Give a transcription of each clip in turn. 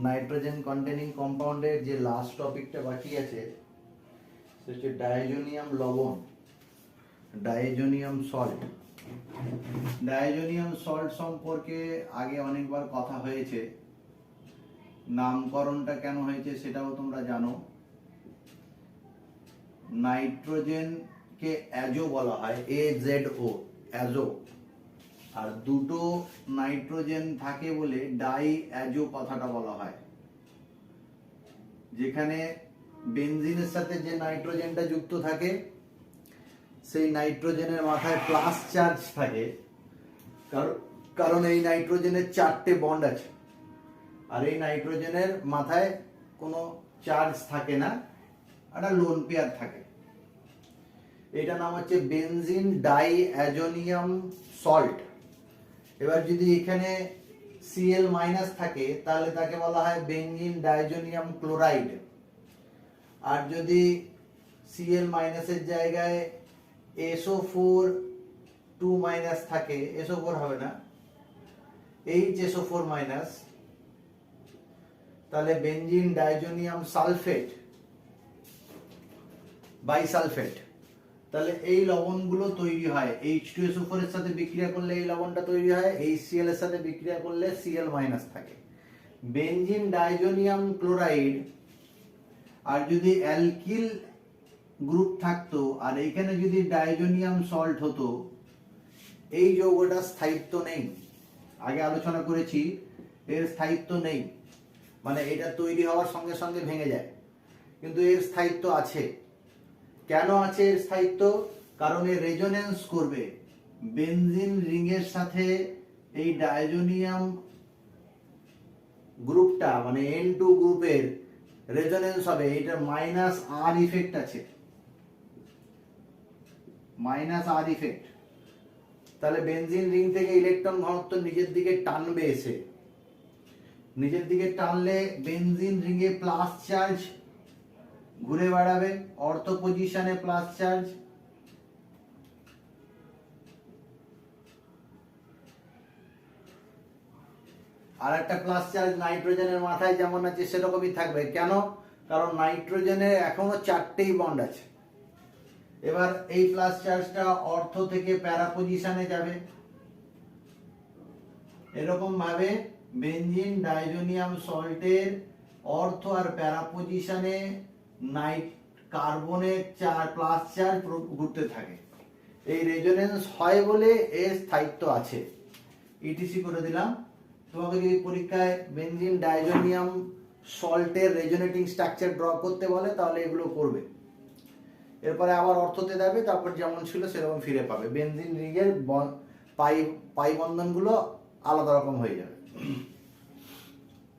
Nitrogen containing কম্পাউন্ডের যে last টপিকটা বাকি আছে সেটা হচ্ছে ডাইজোনিয়াম লবণ, ডাইজোনিয়াম সল্ট। ডাইজোনিয়াম সল্ট সম্পর্কে আগে অনেকবার কথা হয়েছে, নামকরণটা কেন হয়েছে সেটাও তোমরা জানো। নাইট্রোজেনকে অ্যাজো বলা হয়, AZO, অ্যাজো, আর দুটো নাইট্রোজেন থাকে বলে ডাই অ্যাজো কথাটা বলা হয়। যেখানে বেনজিনের সাথে যে নাইট্রোজেনটা যুক্ত থাকে সেই নাইট্রোজেনের মাথায় প্লাস চার্জ থাকে, কারণ এই নাইট্রোজেনের 4টে বন্ড আছে, আর এই নাইট্রোজেনের মাথায় কোনো চার্জ থাকে না, একটা লোন পেয়ার থাকে। এটা নাম হচ্ছে বেনজিন ডাই অ্যাজোনিয়াম সল্ট। এবার যদি এখানে Cl মাইনাস থাকে তাহলে তাকে বলা হয় বেনজিন ডাইজোনিয়াম ক্লোরাইড, আর যদি Cl মাইনাসের জায়গায় SO4 2 মাইনাস থাকে, SO4 হবে না, HSO4 মাইনাস, তাহলে বেনজিন ডাইজোনিয়াম সালফেট, বাইসালফেট। তাহলে এই লবণগুলো তৈরি হয় H2SO4 এর সাথে বিক্রিয়া করলে এই লবণটা তৈরি হয়, HCl এর সাথে বিক্রিয়া করলে Cl মাইনাস থাকে। বেনজিন ডাইজোনিয়াম ক্লোরাইড আর যদি অ্যালকিল গ্রুপ থাকতো আর এইখানে যদি ডাইজোনিয়াম সল্ট হতো, এই যৌগটা স্থায়িত্ব নেই। আগে আলোচনা করেছি এর স্থায়িত্ব নেই, মানে এটা তৈরি হওয়ার সঙ্গে সঙ্গে ভেঙে যায়, কিন্তু এর স্থায়িত্ব আছে। কেন আছে এর স্থায়িত্ব? কারণ এর রেজোনেন্স করবে বেনজিন রিং এর সাথে এই ডাইজোনিয়াম গ্রুপটা, মানে N2 গ্রুপের রেজোনেন্স হবে। এটা মাইনাস আর ইফেক্ট আছে, মাইনাস আর ইফেক্ট। তাহলে বেনজিন রিং থেকে ইলেকট্রন ঘনত্ব নিজের দিকে টানবে, এসে নিজের দিকে টানলে বেনজিন রিংয়ে প্লাস চার্জ ঘুরে বেড়াবে, অর্থ পজিশনে প্লাস চার্জ, আর একটা প্লাস চার্জ নাইট্রোজেনের মাথায় যেমন আছে সেরকমই থাকবে। কেন? কারণ নাইট্রোজেনের এখনো 4টেই বন্ড আছে। এবার এই প্লাস চার্জটা অর্থ থেকে প্যারা পজিশনে যাবে। এরকম ভাবে বেনজিন ডাইজোনিয়াম সল্টের অর্থ আর প্যারা পজিশনে কার্বনের প্লাস চার্জ ঘুরতে থাকে। এই রেজোনেন্স হয় বলে এর স্থায়িত্ব আছে। ইটিসি করে দিলাম। তোমাকে যদি পরীক্ষায় বেনজিন ডাইজোনিয়াম সল্টের রেজোনেটিং স্ট্রাকচার ড্র করতে বলে তাহলে এগুলো করবে। এরপরে আবার অর্থতে দেবে, তারপর যেমন ছিল সেরকম ফিরে পাবে। বেনজিন রিংয়ের পাই বন্ধনগুলো আলাদা রকম হয়ে যাবে।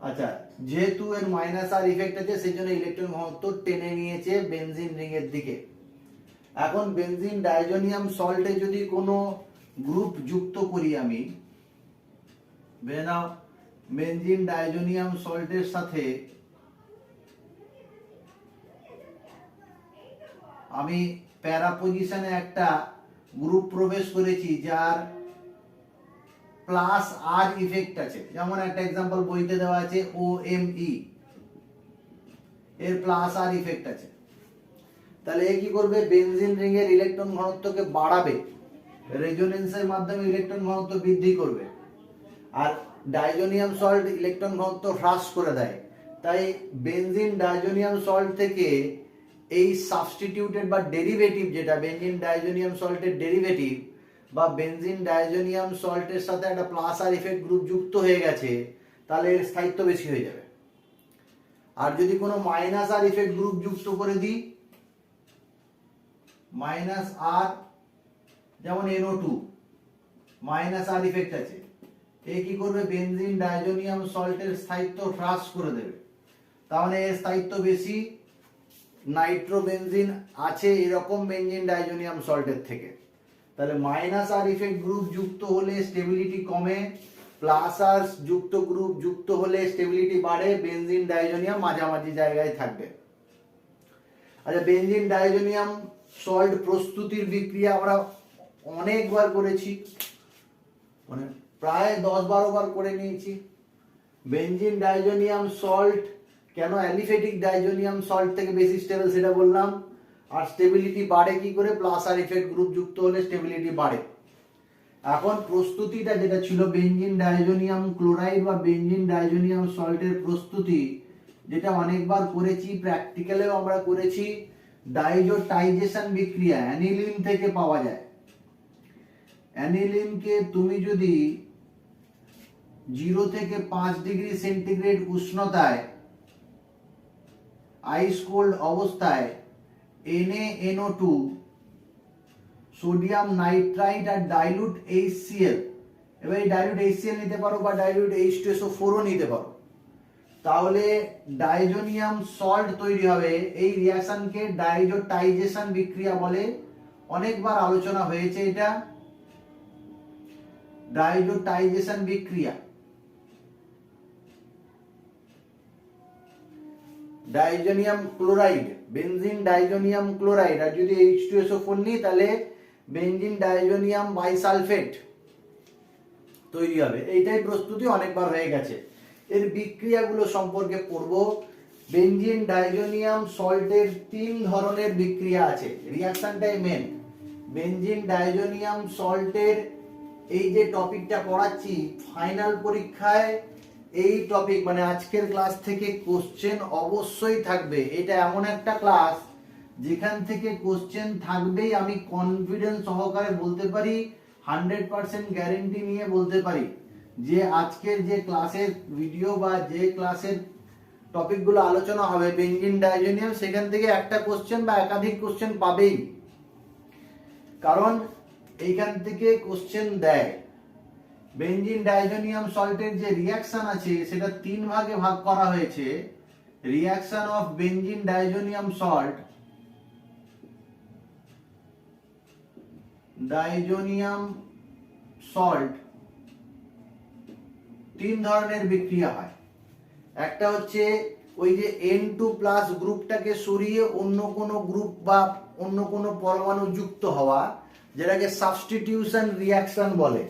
আচ্ছা, যেহেতু এর মাইনাস আর ইফেক্ট আছে সেই জন্য ইলেকট্রন ঘনত্ব টেনে নিয়েছে বেনজিন রিং এর দিকে। এখন বেনজিন ডাইজোনিয়াম সল্টে যদি কোনো গ্রুপ যুক্ত করি আমি, ভেবে নাও বেনজিন ডাইজোনিয়াম সল্টের সাথে আমি প্যারা পজিশনে একটা গ্রুপ প্রবেশ করেছি যার প্লাস আর ইফেক্ট আছে। যেমন একটা এক্সাম্পল বইতে দেওয়া আছে OMe, এর প্লাস আর ইফেক্ট আছে। তাহলে এ কি করবে? বেনজিন রিং এর ইলেকট্রন ঘনত্বকে বাড়াবে, রেজোনেন্সের মাধ্যমে ইলেকট্রন ঘনত্ব বৃদ্ধি করবে। আর ডাইজোনিয়াম সল্ট ইলেকট্রন ঘনত্ব হ্রাস করে দেয়। তাই বেনজিন ডাইজোনিয়াম সল্ট থেকে এই সাবস্টিটিউটেড বা ডেরিভেটিভ, যেটা বেনজিন ডাইজোনিয়াম সল্টের ডেরিভেটিভ বা বেনজিন ডাইজোনিয়াম সল্টের সাথে একটা প্লাস আর ইফেক্ট গ্রুপ যুক্ত হয়ে গেছে, তাহলে এর স্থায়িত্ব বেশি হয়ে যাবে। আর যদি কোনো মাইনাস আর ইফেক্ট গ্রুপ যুক্ত করে দিই, মাইনাস আর, যেমন NO2 মাইনাস আর ইফেক্ট আছে, এ কি করবে? বেনজিন ডাইজোনিয়াম সল্টের স্থায়িত্ব হ্রাস করে দেবে। তাহলে এর স্থায়িত্ব বেশি নাইট্রোবেনজিন আছে এরকম বেনজিন ডাইজোনিয়াম সল্টের থেকে। তাহলে মাইনাস আর ইফেক্ট গ্রুপ যুক্ত হলে স্টেবিলিটি কমে, প্লাস আর যুক্ত গ্রুপ যুক্ত হলে স্টেবিলিটি বাড়ে, বেনজিন ডাইজোনিয়াম মাঝামাঝি জায়গায় থাকবে। আচ্ছা, বেনজিন ডাইজোনিয়াম সল্ট প্রস্তুতির বিক্রিয়া আমরা অনেকবার করেছি, মানে প্রায় 10-12 বার করে নিয়েছি। বেনজিন ডাইজোনিয়াম সল্ট কেন অ্যালিফেটিক ডাইজোনিয়াম সল্ট থেকে বেশি স্টেবল সেটা বললাম। আর স্টেবিলিটি বাড়ে কি করে, প্লাস আর ইফেক্ট গ্রুপ যুক্ত হলে স্টেবিলিটি বাড়ে। এখন প্রস্তুতিটা যেটা ছিল বেনজিন ডাইজোনিয়াম ক্লোরাইড বা বেনজিন ডাইজোনিয়াম সল্টের প্রস্তুতি, যেটা অনেকবার করেছি, প্র্যাকটিক্যালেও আমরা করেছি। ডাইজোটাইজেশন বিক্রিয়া অ্যানিলিন থেকে পাওয়া যায়। অ্যানিলিনকে তুমি যদি 0 থেকে 5 ডিগ্রি সেন্টিগ্রেড উষ্ণতায় আইস কোল্ড অবস্থায় NaNO2 সোডিয়াম নাইট্রাইট আর ডাইলুট HCl, এবার এই ডাইলুট HCl নিতে পারো বা ডাইলুট H2SO4 ও নিতে পারো, তাহলে ডাইজোনিয়াম সল্ট তৈরি হবে। এই রিঅ্যাকশনকে ডাইজোটাইজেশন বিক্রিয়া বলে, অনেকবার আলোচনা হয়েছে এটা। ডাইজোটাইজেশন বিক্রিয়া, diazonium chloride, benzene diazonium chloride, আর যদি H2SO4 নিই তাহলে বেনজিন ডাইজোনিয়াম বাইসালফেট তৈরি হবে। এইটাই প্রস্তুতি অনেকবার হয়ে গেছে। এর বিক্রিয়াগুলো সম্পর্কে পড়বো। বেনজিন ডাইজোনিয়াম সল্টের 3 ধরনের বিক্রিয়া আছে, রিঅ্যাকশনটাই মেন। বেনজিন ডাইজোনিয়াম সল্টের এই যে টপিকটা পড়াচ্ছি, ফাইনাল পরীক্ষায় এই টপিক মানে আজকের ক্লাস থেকে কোশ্চেন অবশ্যই থাকবে। এটা এমন একটা ক্লাস যেখান থেকে কোশ্চেন থাকবেই, আমি কনফিডেন্স সহকারে বলতে পারি, 100% গ্যারেন্টি নিয়ে বলতে পারি যে আজকের যে ক্লাসের ভিডিও বা যে ক্লাসের টপিকগুলো আলোচনা হবে বেনজিন ডাইজোনিয়াম, সেখান থেকে একটা কোশ্চেন বা একাধিক কোশ্চেন পাবেই, কারণ এইখান থেকে কোশ্চেন দেয়। বেনজিন ডাইজোনিয়াম সল্টের যে রিঅ্যাকশন আছে সেটা 3 ভাগে ভাগ করা হয়েছে। Reaction of benzene diazonium salt, diazonium salt 3 ধরনের বিক্রিয়া হয়। একটা হচ্ছে ওই যে N2+ গ্রুপটাকে সরিয়ে অন্য কোনো গ্রুপ বা অন্য কোনো পরমাণু যুক্ত হওয়া, যেটাকে সাবস্টিটিউশন রিঅ্যাকশন বলে,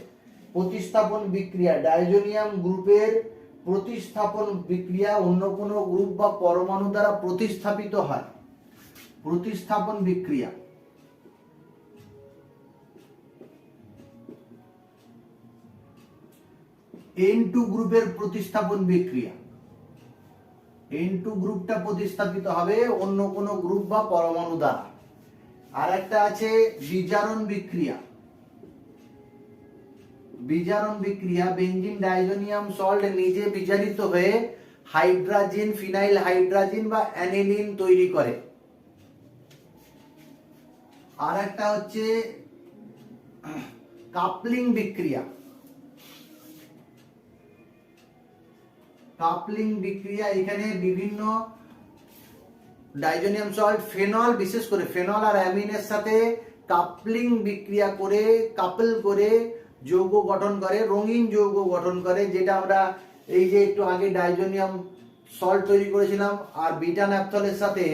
প্রতিস্থাপন বিক্রিয়া। ডাইজোনিয়াম গ্রুপের প্রতিস্থাপন বিক্রিয়া অন্য কোনো গ্রুপ বা পরমাণু দ্বারা প্রতিস্থাপিত হয়, প্রতিস্থাপন বিক্রিয়া। N2 গ্রুপের প্রতিস্থাপন বিক্রিয়া, N2 গ্রুপটা প্রতিস্থাপিত হবে অন্য কোনো গ্রুপ বা পরমাণু দ্বারা। আর একটা আছে বিজারণ বিক্রিয়া। বিজারণ বিক্রিয়া, বেনজিন ডাইজোনিয়াম সল্ট নিজে বিজারিত হয়ে হাইড্রোজেন, ফিনাইল হাইড্রোজেন বা অ্যানিলিন তৈরি করে। আর একটা হচ্ছে কাপলিং বিক্রিয়া। কাপলিং বিক্রিয়া, এখানে বিভিন্ন ডাইজোনিয়াম সল্ট ফেনল, বিশেষ করে ফেনল আর অ্যামিনের সাথে কাপলিং বিক্রিয়া করে, কাপল করে যৌগ গঠন করে, রঙিন যৌগ গঠন করে, যেটা আমরা এই যে একটু আগে ডাইজোনিয়াম সল্ট তৈরি করেছিলাম আর বিটা ন্যাপথলের সাথে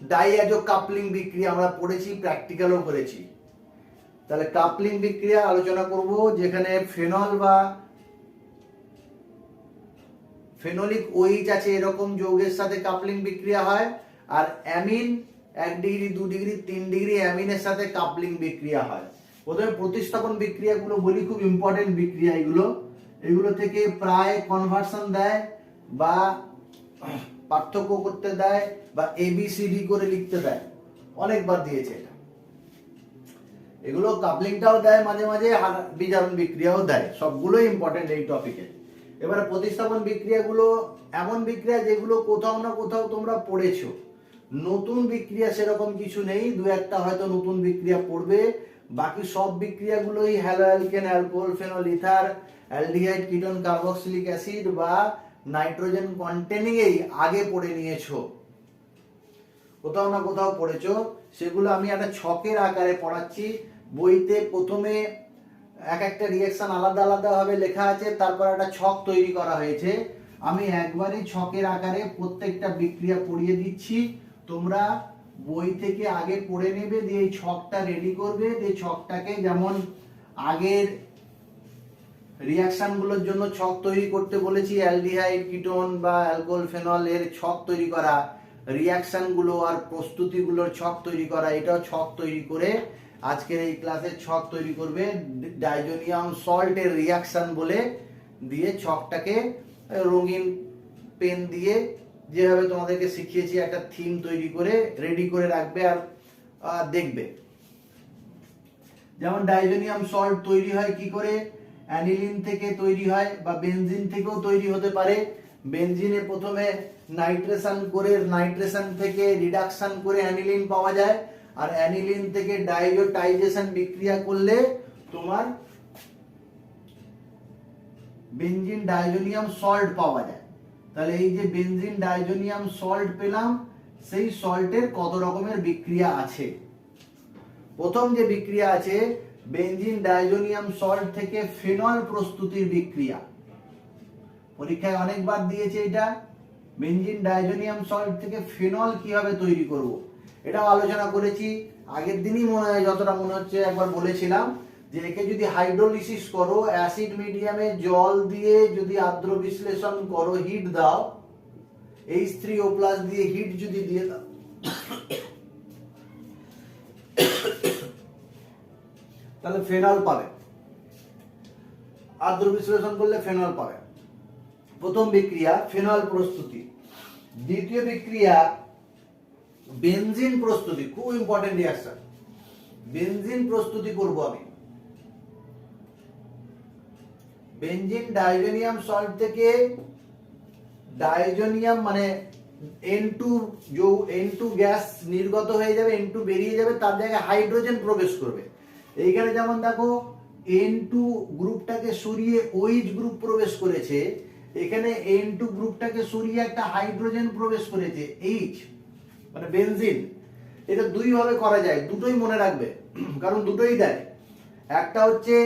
ডাইঅ্যাজো কাপলিং বিক্রিয়া আমরা পড়েছি, প্র্যাকটিক্যালও করেছি। তাহলে কাপলিং বিক্রিয়া আলোচনা করব, যেখানে ফেনল বা ফেনোলিক OH আছে এরকম যৌগের সাথে কাপলিং বিক্রিয়া হয়, আর অ্যামিন 1 ডিগ্রি 2 ডিগ্রি 3 ডিগ্রি অ্যামিনের সাথে কাপলিং বিক্রিয়া হয়। প্রথমে প্রতিস্থাপন বিক্রিয়াগুলো বলি, খুব ইম্পর্টেন্ট বিক্রিয়া এগুলো। এগুলো থেকে প্রায় কনভার্সন দেয় বা পার্থক্য করতে দেয় বা ABCD করে লিখতে দেয়, অনেকবার দিয়েছে এটা। এগুলো কাপলিংটাও দেয় মাঝে মাঝে, বিজারণ বিক্রিয়াও দেয়, সবগুলোই ইম্পর্টেন্ট এই টপিকে। এবারে প্রতিস্থাপন বিক্রিয়াগুলো এমন বিক্রিয়া যেগুলো কোথাও না কোথাও তোমরা পড়েছো। নতুন বিক্রিয়া সেরকম কিছু নেই, 2-1টা হয়তো নতুন বিক্রিয়া পড়বে, বাকি সব বিক্রিয়াগুলোই haloalkane, alcohol, phenol, ether, aldehyde, ketone, carboxylic acid বা নাইট্রোজেন কন্টেনিং এই আগে পড়ে নিয়েছো, কোথাও না কোথাও পড়েছো। সেগুলো আমি একটা ছকের আকারে পড়াচ্ছি। বইতে প্রথমে এক একটা রিঅ্যাকশন আলাদা আলাদা ভাবে লেখা আছে, তারপর একটা ছক তৈরি করা হয়েছে। আমি একবারে ছকের আকারে প্রত্যেকটা বিক্রিয়া পড়িয়ে দিচ্ছি, তোমরা বই থেকে আগে পড়ে নেবে, দিয়ে এই ছকটা রেডি করবে, দিয়ে ছকটাকে যেমন আগের রিয়াকশন গুলোর জন্য ছক তৈরি করতে বলেছি, অ্যালডিহাইড কিটোন বা অ্যালকোহল ফেনল এর ছক তৈরি করা, রিয়াকশন গুলো আর প্রস্তুতি গুলোর ছক তৈরি করা, এটাও ছক তৈরি করে আজকের এই ক্লাসে ছক তৈরি করবে। ডাইজোনিয়াম সল্ট এর রিয়াকশন বলে দিয়ে ছকটাকে রঙিন পেন দিয়ে যেভাবে তোমাদেরকে শিখিয়েছি একটা থিম তৈরি করে রেডি করে রাখবে আর দেখবে। যেমন ডাইজোনিয়াম সল্ট তৈরি হয় কি করে, অ্যানিলিন থেকে তৈরি হয় বা বেনজিন থেকেও তৈরি হতে পারে। বেনজিনে প্রথমে নাইট্রেশন থেকে রিডাকশন করে অ্যানিলিন পাওয়া যায়, আর অ্যানিলিন থেকে ডাইজোটাইজেশন বিক্রিয়া করলে তোমার বেনজিন ডাইজোনিয়াম সল্ট পাওয়া যায়। তাহলে এই যে বেনজিন ডাইজোনিয়াম সল্ট পেলাম, সেই সল্টের কত রকমের বিক্রিয়া আছে। প্রথম যে বিক্রিয়া আছে, বেনজিন ডাইজোনিয়াম সল্ট থেকে ফেনল প্রস্তুতির বিক্রিয়া। পরীক্ষায় অনেকবার দিয়েছে এটা, বেনজিন ডাইজোনিয়াম সল্ট থেকে ফেনল কিভাবে তৈরি করব, এটাও আলোচনা করেছি আগের দিনই, যতটা মনে হচ্ছে একবার বলেছিলাম যে একে যদি হাইড্রোলিসিস করো, অ্যাসিড মিডিয়ামে জল দিয়ে যদি আর্দ্র বিশ্লেষণ করো, হিট দাও, H3O+ দিয়ে হিট যদি দিয়ে দাও, তাহলে ফেনল পাবে। আর্দ্র বিশ্লেষণ করলে ফেনল পাবে। প্রথম বিক্রিয়া ফেনল প্রস্তুতি। দ্বিতীয় বিক্রিয়া বেনজিন প্রস্তুতি, খুব ইম্পর্টেন্ট রিঅ্যাকশন। বেনজিন প্রস্তুতি করব আমি। বেনজিন ডাইজোনিয়াম সল্ট থেকে ডাইজোনিয়াম মানে N2 গ্যাস নির্গত হয়ে যাবে, N2 বেরিয়ে যাবে, তার জায়গায় হাইড্রোজেন প্রবেশ করবে। এইখানে যেমন দেখো N2 গ্রুপটাকে সরিয়ে OH গ্রুপ প্রবেশ করেছে, এখানে N2 গ্রুপটাকে সরিয়ে একটা হাইড্রোজেন প্রবেশ করেছে, H মানে বেনজিন। এটা দুই ভাবে করা যায়, দুটোই মনে রাখবে কারণ দুটোই দেয়। একটা হচ্ছে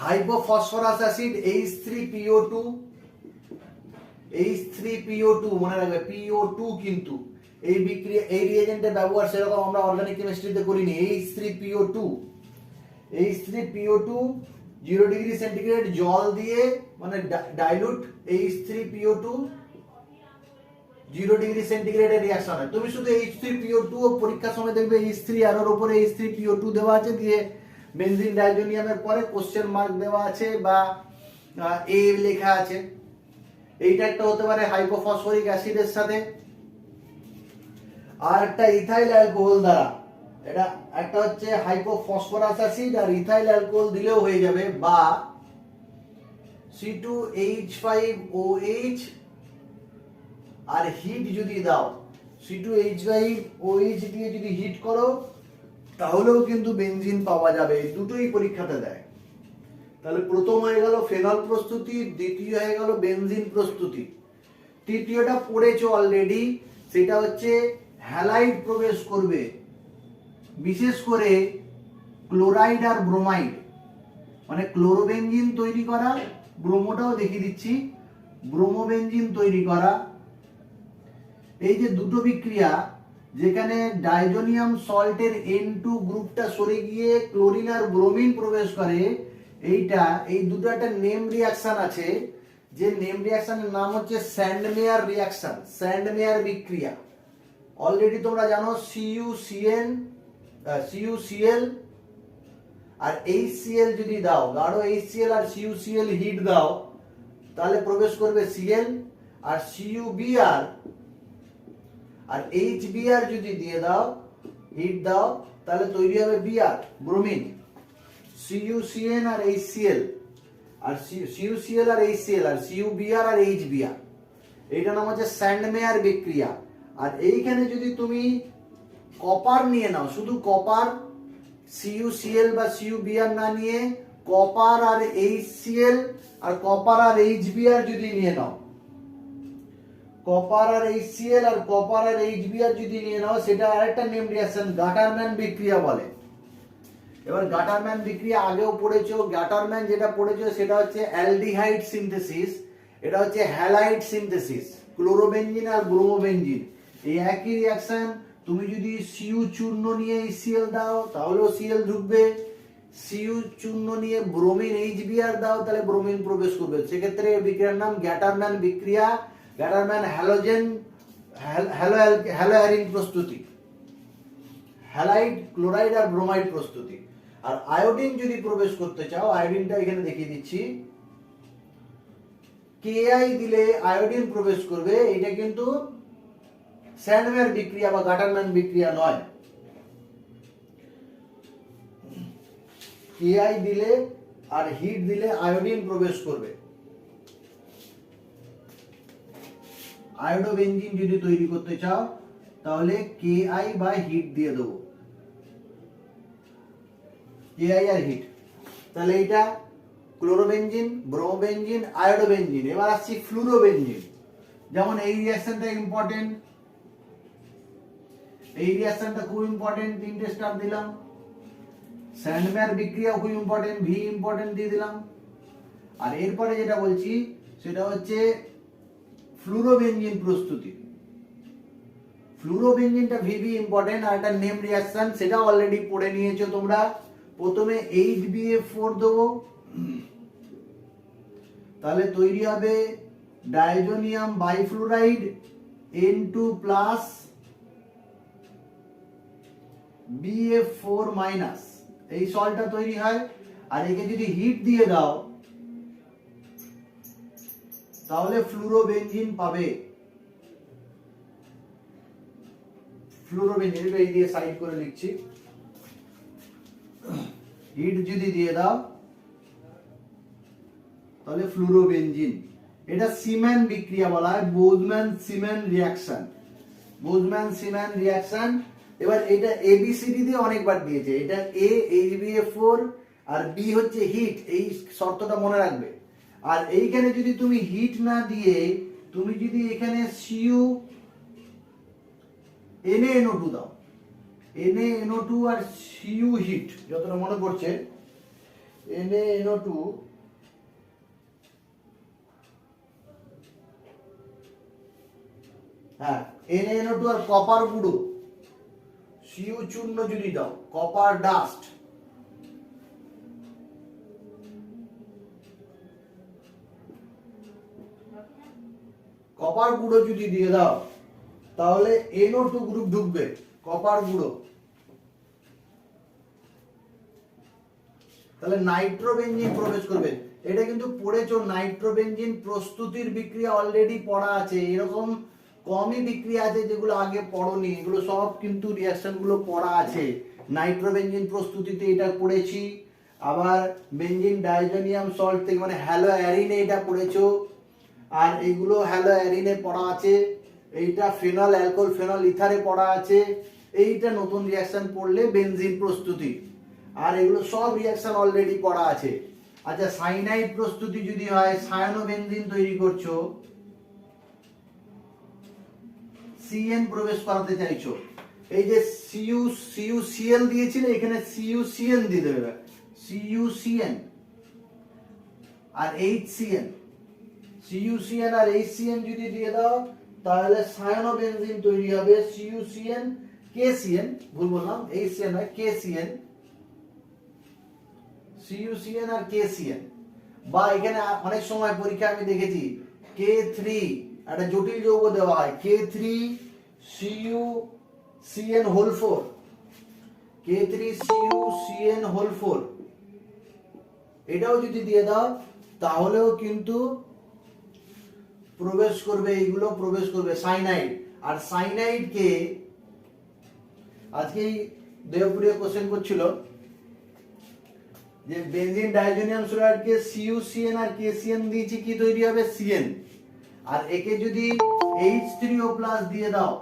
হাইপোফসফরাস অ্যাসিড H3PO2 মনে রাখবে, PO2 কিন্তু এই বিক্রিয়া এই রিএজেন্টের ব্যবহার সেরকম আমরা অর্গানিক কেমিস্ট্রিতে করিনি। H3PO2 0 ডিগ্রি সেন্টিগ্রেড জল দিয়ে মানে ডাইলুট H3PO2 0 ডিগ্রি সেন্টিগ্রেডের রিঅ্যাকশন হয়। তুমি শুধু H3PO2 পরীক্ষার সময় দেখবে H3 আর ওর উপরে H3PO2 দেওয়া আছে, দিয়ে বেনজিন ডাইজোনিয়ামের পরে কোশ্চেন মার্ক দেওয়া আছে বা এ লেখা আছে। এইটা একটা হতে পারে হাইপোফসফরিক অ্যাসিডের সাথে, আর একটা ইথাইল অ্যালকোহল দ্বারা। এটা একটা হচ্ছে হাইপোফসফরাস অ্যাসিড আর ইথাইল অ্যালকোহল দিলেও হয়ে যাবে, বা C2H5OH আর হিট যদি দাও, C2H5OH দিয়ে যদি হিট করো তাহলেও কিন্তু বেনজিন পাওয়া যাবে। এই দুটোই পরীক্ষাতে দেয়। তাহলে প্রথম হয়ে গেল ফেনল প্রস্তুতি, দ্বিতীয় হয়ে গেল বেনজিন প্রস্তুতি। তৃতীয়টা পড়েছো অলরেডি, সেটা হচ্ছে হ্যালাইড প্রবেশ করবে, বিশেষ করে ক্লোরাইড আর ব্রোমাইড, মানে ক্লোরোবেনজিন তৈরি করা, ব্রোমোটাও দেখিয়ে দিচ্ছি, ব্রোমোবেনজিন তৈরি করা। এই যে দুটো বিক্রিয়া, যেখানে ডাইজোনিয়াম সল্টের N2 গ্রুপটা সরে গিয়ে ক্লোরিন আর ব্রোমিন প্রবেশ করে, এই দুটো একটা নেম রিঅ্যাকশন আছে, যে নেম রিঅ্যাকশনের নাম হচ্ছে স্যান্ডমেয়ার রিঅ্যাকশন, স্যান্ডমেয়ার বিক্রিয়া। অলরেডি তোমরা জানো CuCl আর HCl যদি দাও, গাঢ় HCl আর CuCl হিট দাও, তাহলে প্রবেশ করবে Cl, আর CuBr আর HBr যদি দিয়ে দাও, হিট দাও, তাহলে তৈরি হবে Br, ব্রোমিন। CuCN আর HCl আর CuCl আর HCl আর CuBr আর HBr, এইটা নাম হচ্ছে স্যান্ডমেয়ার বিক্রিয়া। আর এইখানে যদি তুমি কপার নিয়ে নাও, শুধু কপার, CuCl বা CuBr না নিয়ে কপার আর HCl আর কপার আর HBr যদি নিয়ে নাও, কপার আর HCl আর কপার আর HBr যদি নিয়ে নাও, সেটা আরেকটা নেম রিঅ্যাকশন, গাটারম্যান বিক্রিয়া বলে। এবার গাটারম্যান বিক্রিয়া আগেও পড়েছো, গাটারম্যান যেটা পড়েছো সেটা হচ্ছে অ্যালডিহাইড সিনথেসিস, এটা হচ্ছে হ্যালাইড সিনথেসিস, ক্লোরোবেনজিন আর ব্রোমোবেনজিন এই একই রিঅ্যাকশন। তুমি যদি Cu চূর্ণ নিয়ে HCl দাও তাহলেও Cl ঢুকবে, সিইউ চূর্ণ নিয়ে ব্রোমিন এইচবিআর দাও, তাহলে ব্রোমিন প্রবেশ করবে। সেক্ষেত্রে বিক্রিয়ার নাম গ্যাটারম্যান বিক্রিয়া, গ্যাটারম্যান হ্যালোজেন হ্যালোঅ্যারিন প্রস্তুতি, হ্যালাইড ক্লোরাইড আর ব্রোমাইড প্রস্তুতি। আর আয়োডিন যদি প্রবেশ করতে চাও, আয়োডিনটা এখানে দেখিয়ে দিচ্ছি, কেআই দিলে আয়োডিন প্রবেশ করবে। এটা কিন্তু স্যান্ডম্যান বিক্রিয়া বা গাটারম্যান বিক্রিয়া নয়। কেআই দিলে আর হিট দিলে আয়োডিন প্রবেশ করবে। আয়োডোবেনজিন যদি তৈরি করতে চাও তাহলে কেআই বা হিট দিয়ে দেবো, কেআই আর হিট। তাহলে এটা ক্লোরোবেনজিন, ব্রোমোবেনজিন, আয়োডোবেনজিন। এবার আসছি ফ্লুরোবেনজিন। যেমন এই রিঅ্যাকশনটা ইম্পর্টেন্ট, এই রিঅ্যাকশনটা খুব ইম্পর্টেন্ট, 3টে স্টার দিলাম। স্যান্ডম্যান বিক্রিয়া খুব ইম্পর্টেন্ট, ভি ইম্পর্টেন্ট দিয়ে দিলাম। আর এরপরে যেটা বলছি সেটা হচ্ছে ফ্লুরোবেনজিন প্রস্তুতি। ফ্লুরোবেনজিনটা ভিভি ইম্পর্টেন্ট, আর একটা নেম রিঅ্যাকশন, সেটা অলরেডি পড়ে নিয়েছো তোমরা। প্রথমে 8BF4 দেবো, তাহলে তৈরি হবে diazonium বাইফ্লুরাইড N2 plus BF4 minus, এই সল্টটা তৈরি হয়। আর একে যদি হিট দিয়ে দাও তাহলে ফ্লুরোবেনজিন পাবে। ফ্লুরোবেনজিন এই দিয়ে সাইড করে লিখছি। হিট যদি দিয়ে দাও তাহলে ফ্লুরোবেনজিন। এটা সিম্যান বিক্রিয়া বলা হয়, বোজম্যান সিম্যান রিঅ্যাকশন, বোজম্যান সিম্যান রিঅ্যাকশন। এবার এটা এবিসিডি দিয়ে অনেকবার দিয়েছে। এটা এ HBF4 আর বি হচ্ছে হিট, এই শর্তটা মনে রাখবে। আর এইখানে যদি তুমি হিট না দিয়ে তুমি যদি এখানে সিইউ NaNO2 দাও, NaNO2 আর সিইউ হিট, যতটা মনে পড়ছে NaNO2 হ্যাঁ NaNO2 আর কপার গুঁড়ো, সিইউ চূর্ণ যদি দাও, কপার ডাস্ট, কপার গুঁড়ো যদি দিয়ে দাও তাহলে NO2 গ্রুপ ঢুকবে, কপার গুঁড়ো। তাহলে নাইট্রোবেনজিন প্রবেশ করবে। এটা কিন্তু পড়েছো, নাইট্রোবেনজিন প্রস্তুতির বিক্রিয়া অলরেডি পড়া আছে। এরকম কমই বিক্রিয়া আছে যেগুলো আগে পড়োনি, এগুলো সব কিন্তু রিঅ্যাকশন গুলো পড়া আছে। নাইট্রোবেনজিন প্রস্তুতিতে এটা পড়েছি, আবার বেনজিন ডাইজোনিয়াম সল্ট থেকে মানে হ্যালোঅ্যারিনে এটা পড়েছো, আর এগুলো হ্যালোঅ্যারিনে পড়া আছে। এইটা ফেনল অ্যালকোহল ফেনল ইথারে পড়া আছে। এইটা নতুন রিঅ্যাকশন পড়লে বেনজিন প্রস্তুতি, আর এগুলো সব রিঅ্যাকশন অলরেডি পড়া আছে। আচ্ছা, সাইনাইড প্রস্তুতি যদি হয়, সায়ানোবেনজিন তৈরি করছো, সিএন প্রবেশ করাতে চাইছো, এই যে সিইউসিএল দিয়েছিলে এখানে সিইউসিএন দিয়ে দেবে, সিইউসিএন আর এইচসিএন, সিইউসিএন আর এইচসিএন যদি দিয়ে দাও তাহলে সায়ানোবেনজিন তৈরি হবে, সিইউসিএন কেসিএন, ভুল বললাম, এইচসিএন হয় কেসিএন, সিইউসিএন আর কেসিএন। বা এখানে অনেক সময় পরীক্ষা আমি দেখেছি K3 একটা জটিল যৌগ দেওয়া হয়, K3CuCN হোল 4, K3CuCN হোল 4, এটাও যদি দিয়ে দাও তাহলেও কিন্তু প্রবেশ করবে, এইগুলো প্রবেশ করবে সাইনাইড। আর সাইনাইড কে আজকে দেবপ্রিয় কোশ্চেন করছিল যে বেনজিন ডাইজোনিয়াম ক্লোরাইড কে সিইউসিএন আর কেসিএন দিয়েছি, কি তৈরি হবে? সিএন। আর একে যদি H3O+ দিয়ে দাও,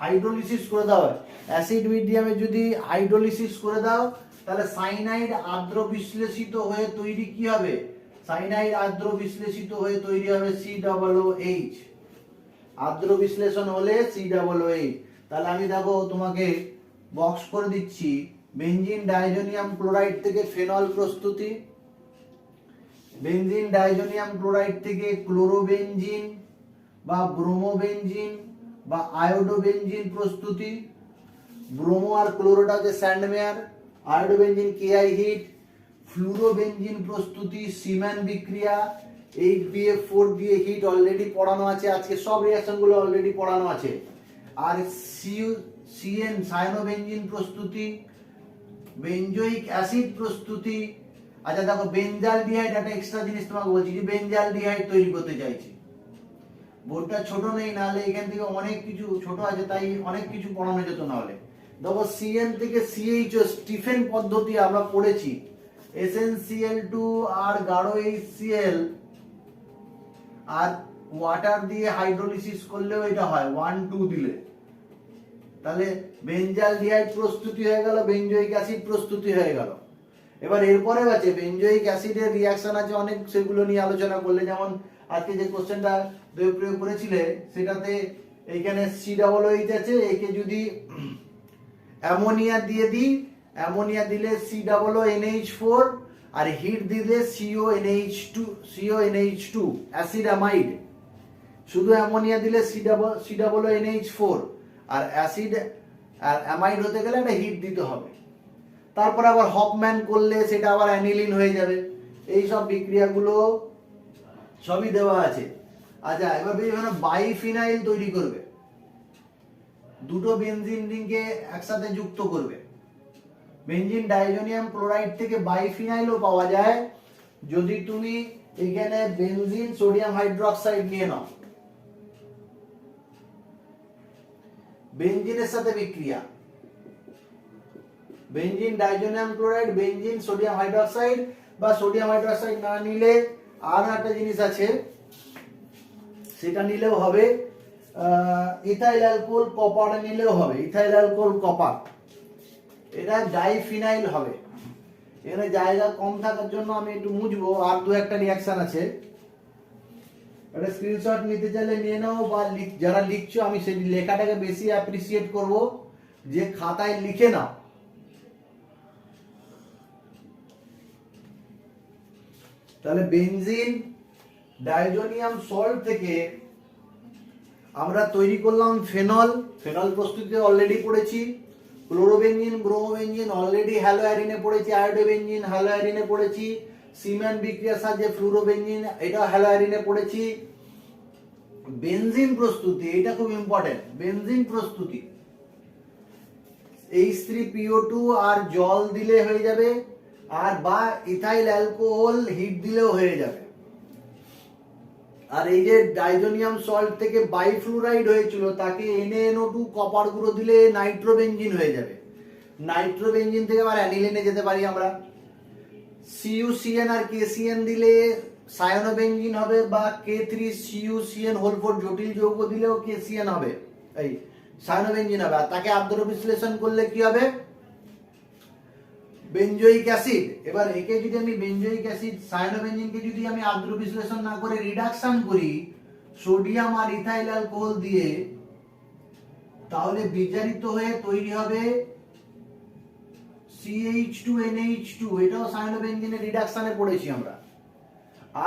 হাইড্রোলিসিস করে দাও, অ্যাসিড মিডিয়ামে যদি হাইড্রোলিসিস করে দাও তাহলে সাইনাইড আর্দ্র বিশ্লেষিত হয়ে তৈরি কি হবে? সাইনাইড আর্দ্র বিশ্লেষিত হয়ে তৈরি হবে COOH, আর্দ্র বিশ্লেষণ হলে COOH। তাহলে আমি দেখো তোমাকে বক্স করে দিচ্ছি, বেনজিন ডাইজোনিয়াম ক্লোরাইড থেকে ফেনল প্রস্তুতি, বেনজিন ডাইজোনিয়াম ক্লোরাইড থেকে ক্লোরোবেনজিন বা ব্রোমোবেনজিন বা আয়োডোবেনজিন প্রস্তুতি, ব্রোমো আর ক্লোরোটা হচ্ছে স্যান্ডমেয়ার, আয়োডোবেনজিন কেআই হিট, ফ্লুরোবেনজিন প্রস্তুতি, সিম্যান বিক্রিয়া, 8BF4 হিট অলরেডি পড়ানো আছে, আজকে সব রিঅ্যাকশন গুলো অলরেডি পড়ানো আছে। আর সিএন সায়ানোবেনজিন প্রস্তুতি, বেনজোইক অ্যাসিড প্রস্তুতি। আচ্ছা দেখো, বেনজালডিহাইড একটা এক্সট্রা জিনিস তোমাকে বলছি, যে বেনজালডিহাইড তৈরি করতে চাইছি। বোর্ডটা ছোট নেই, নাহলে এখান থেকে অনেক কিছু ছোট আছে, তাই অনেক কিছু পড়ানো যেত। নাহলে দেখো, সিএন থেকে সিএইচও স্টিফেন পদ্ধতি আমরা পড়েছি, SnCl2 আর গাঢ় HCl আর ওয়াটার দিয়ে হাইড্রোলিসিস করলেও এটা হয় 1-2 দিলে। তাহলে বেনজালডিহাইড প্রস্তুতি হয়ে গেল, বেনজোইক অ্যাসিড প্রস্তুতি হয়ে গেল। এবার এরপরে আছে বেনজোইক অ্যাসিডের রিঅ্যাকশন আছে অনেক, সেগুলো নিয়ে আলোচনা করলে। যেমন আজকে যে কোশ্চেনটা প্রয়োগ করেছিলে সেটাতে এইখানে COOH আছে, একে যদি অ্যামোনিয়া দিয়ে দিই, অ্যামোনিয়া দিলে COONH4 আর হিট দিলে CONH2 অ্যাসিড অ্যামাইড। শুধু অ্যামোনিয়া দিলে COONH4 আর অ্যাসিড আর অ্যামাইড হতে গেলে একটা হিট দিতে হবে। তারপর আবার হফম্যান করলে সেটা আবার অ্যানিলিন হয়ে যাবে। এই সব বিক্রিয়াগুলো সবই দেওয়া আছে। আচ্ছা, এবার এখানে বাইফিনাইল তৈরি করবে, দুটো বেনজিন রিংকে একসাথে যুক্ত করবে। বেনজিন ডাইজোনিয়াম ক্লোরাইড থেকে বাইফিনাইলও পাওয়া যায় যদি তুমি এখানে বেনজিন সোডিয়াম হাইড্রোক্সাইড নিয়ে নাও। বেনজিনের সাথে বিক্রিয়া, benzene diazonium chloride, benzene sodium hydroxide, বা সোডিয়াম হাইড্রোক্সাইড না নিলে আর একটা জিনিস আছে, সেটা নিলেও হবে, ইথাইল অ্যালকোহল কপার নিলেও হবে, ইথাইল অ্যালকোহল কপার। এটা ডাইফিনাইল হবে। এখানে জায়গা কম থাকার জন্য আমি একটু মুছবো, আর দু একটা রিঅ্যাকশন আছে। একটা স্ক্রিনশট নিতে চাইলে নিয়ে নাও, বা যারা লিখছো আমি সেই লেখাটাকে বেশি অ্যাপ্রিসিয়েট করব, যে খাতায় লিখে নাও। তাহলে বেনজিন ডাইজোনিয়াম সল্ট থেকে আমরা তৈরি করলাম ফেনল। ফেনল প্রস্তুতি অলরেডি পড়েছি। ক্লোরোবেনজিন, ব্রোমোবেনজিন অলরেডি হ্যালোঅ্যারিনে পড়েছি, আয়োডোবেনজিন হ্যালোঅ্যারিনে পড়েছি, সিম্যান বিক্রিয়ার সাহায্যে ফ্লুরোবেনজিন এটা হ্যালোঅ্যারিনে পড়েছি। বেনজিন প্রস্তুতি, এটা খুব ইম্পর্টেন্ট। বেনজিন প্রস্তুতি H3PO2 আর জল দিলে হয়ে যাবে, আর বা ইথাইল অ্যালকোহল হিট দিলেও হয়ে যাবে। আর এই যে ডাইজোনিয়াম সল্ট থেকে বাইফ্লুরাইড হয়েছিল, তাকে NaNO2 কপার গুঁড়ো দিলে নাইট্রোবেনজিন হয়ে যাবে। নাইট্রোবেনজিন থেকে আবার অ্যানিলিনে যেতে পারি আমরা। CuCN আর KCN দিলে সায়ানোবেনজিন হবে, বা K3CuCN4 জটিল যৌগ দিলেও KCN হবে, এই সায়ানোবেনজিন হবে। আর তাকে আদ্র বিশ্লেষণ করলে কি হবে? Benzoic acid. এবার একে যদি আমি বেনজোইক অ্যাসিড সায়ানোবেনজিনকে যদি আমি আদ্র বিশ্লেষণ না করে রিডাকশন করি সোডিয়াম আর ইথাইল অ্যালকোহল দিয়ে, তাহলে বিজারিত হয়ে তৈরি হবে CH2NH2। এটাও সায়ানোবেনজিনের রিডাকশনে পড়েছি আমরা।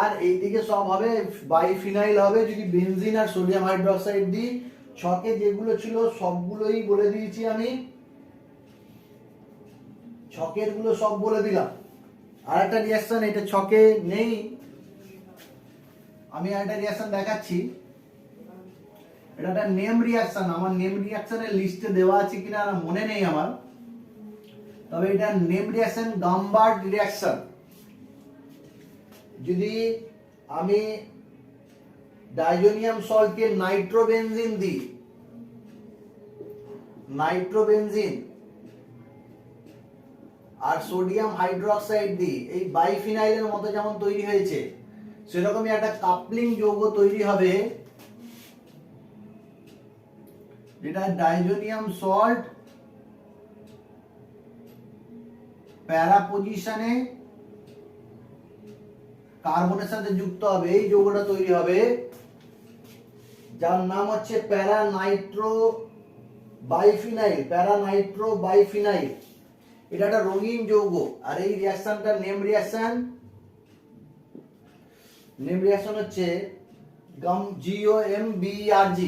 আর এইদিকে সব হবে বাইফিনাইল হবে যদি বেনজিন আর সোডিয়াম হাইড্রোক্সাইড দিই। ছকে যেগুলো ছিল সবগুলোই বলে দিয়েছি আমি, ছকের গুলো সব বলে দিলাম। আর একটা রিঅ্যাকশন এটা ছকে নেই, আমি একটা রিঅ্যাকশন দেখাচ্ছি। এটা একটা নেম রিঅ্যাকশন, আমার নেম রিঅ্যাকশনের লিস্টে দেওয়া আছে কিনা মনে নেই আমার, তবে এটা নেম রিঅ্যাকশন গাম্বার্ড রিঅ্যাকশন। যদি আমি ডাইজোনিয়াম সল্টকে নাইট্রোবেনজিন দিই, নাইট্রোবেনজিন আর সোডিয়াম হাইড্রোক্সাইড দিই, এই বাইফিনাইলের মতো যেমন তৈরি হয়েছে সেরকমই একটা কাপলিং যৌগ তৈরি হবে, যেটা ডাইজোনিয়াম সল্ট প্যারা পজিশনে কার্বনের সাথে যুক্ত হবে। এই যৌগটা তৈরি হবে, যার নাম হচ্ছে প্যারা নাইট্রো বাইফিনাইল। প্যারা নাইট্রো বাইফিনাইল এটা একটা রঙিন যৌগ। আর এই রিঅ্যাকশনটা নেম রিঅ্যাকশন হচ্ছে GOMBERG।